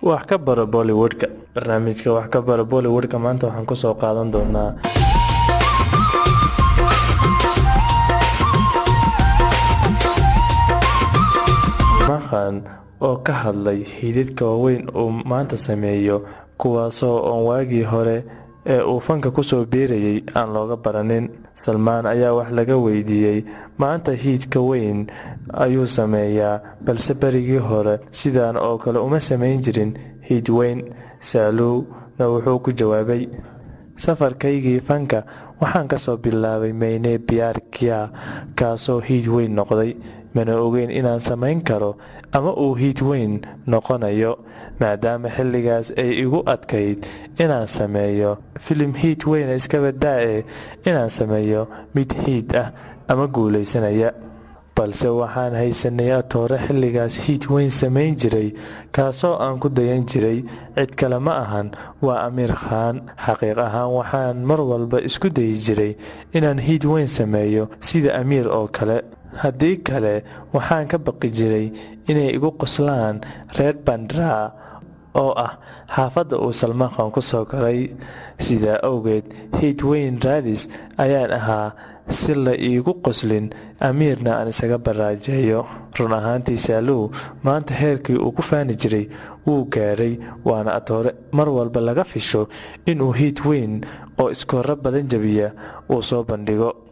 wax ka baro Bollywoodka. Barnaamijka wax ka baro Bollywoodka maanta waxaan ku soo qaadan doonaa Makhan oo ka hadlay xididka waaweyn oo maanta sameeyo kuwaasoo aan waagii hore ee uu fanka ku soo biirayay aan looga baranin. Salmaan ayaa wax laga weydiiyay maanta xididka weyn ayuu sameeyaa balse barigii hore sidaan oo kale uma sameyn jirin xidid weyn. Saaluuna wuxuu ku jawaabay, safarkaygii fanka waxaan ka soo bilaabay Maine Pyar Kiya kaasoo xidid weyn noqday, mana ogeyn inaan samayn karo ama uu xidid weyn noqonayo, maadaama xilligaas ay igu adkayd inaan sameeyo filim xidid weyn iska badaa inaan sameeyo mid xidid ah ama guuleysanaya. balse waxaan haysanay atoore xilligaas xidid weyn samayn jiray kaasoo aan ku dayan jiray, cid kale ma ahan, waa Aamir Khan. xaqiiq ahaan waxaan mar walba isku dayi jiray inaan xidid weyn sameeyo sida Aamir oo kale, haddii kale waxaan ka baqi jiray inay igu qoslaan reer Bandra oo ah xaafadda uu Salmaan Khan ku soo koray. sidaa awgeed xidid weyn raadis ayaan ahaa si la iigu qoslin, Aamirna aan isaga baraajeeyo. run ahaantii Saaluu maanta heerkii uu ku faani jiray wuu gaaray, waana atoore mar walba laga fisho inuu xidid weyn oo iskoora badan jabiya uu soo bandhigo.